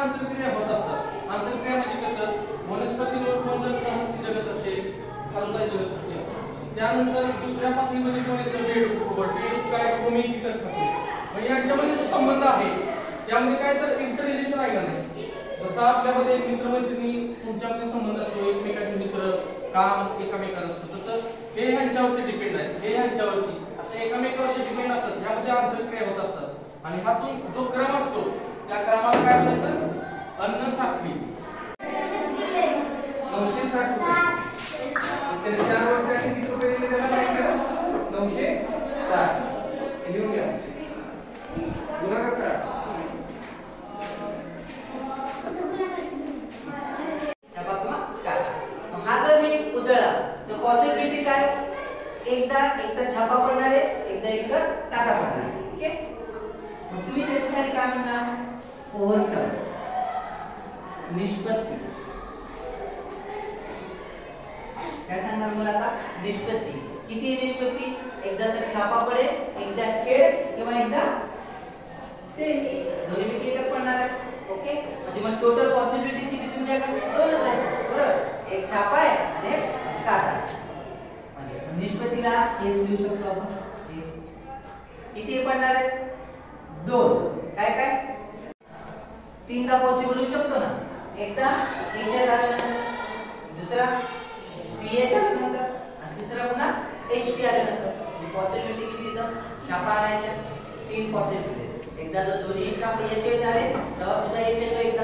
आंतरक्रिया होत असतात. आंतरक्रिया म्हणजे कसं, वनस्पतींवर कोण जर काही जगत असेल, खालुताई जगत असेल, त्यानंतर दुसऱ्या पातळीमध्ये कोण येतं, बेडूक. बेडूक काय, भूमी कीटक खातो. म्हणजे यांच्यामध्ये जो संबंध आहे त्यामध्ये काय तर इंटररिलेशन आहे का नाही. जसं आपल्यामध्ये मित्रमैत्रिणी तुमच्यामध्ये संबंध असतो, एकमेकांचे मित्र, काम एकामेकांना असतं, तसं हे ह्यांच्यावरती डिपेंड आहे, हे ह्यांच्यावरती असं एकमेकांवर जे डिपेंड असतात ह्यामध्ये आंतरक्रिया होत असतात. आणि हातून जो क्रम असतो त्या क्रमाला काय म्हणायचं, अन्न साखळी. 960 त्याने 4 वर्षासाठी किती रुपये दिले त्याला सांगितलं, 960. लिहून घ्या, गुणाकार करा. हा जर मी उधळला तर पॉसिबिलिटी काय, एकदा छापा पडणार आहे, एकदा काटा पडणार आहे. ओके, मग तुम्ही त्याच्यासाठी काय म्हणणार, ओव्हरटर्न, निष्पत्ती. काय सांगणार मला आता, निष्पत्ती. किती निष्पत्ती, एकदा छापा पडेल, एकदा खेळ किंवा एकदा दोन्हीपैकी एकच पडणार आहे. ओके, म्हणजे मग टोटल पॉसिबिलिटी किती तुमच्याकडे, दोनच आहे. बरोबर, एक छापा आहे आणि एक काटा. म्हणजे निष्पत्तीला हेच लिहू शकतो आपण, हेच किती पडणार आहे, 2. काय काय तीनदा पॉसिबल होऊ शकतो ना. एकदा एच झाल्यानंतर, दुसरा पीएच आल्यानंतर, आणि तिसरा पुन्हा एचपी आल्यानंतर. पॉसिबिलिटी किती येतं, छापा आणायच्या 3 पॉसिबिलिटी. एकदा जर दोन्ही छापे एच झाले तेव्हा सुद्धा एच येतो एकदा.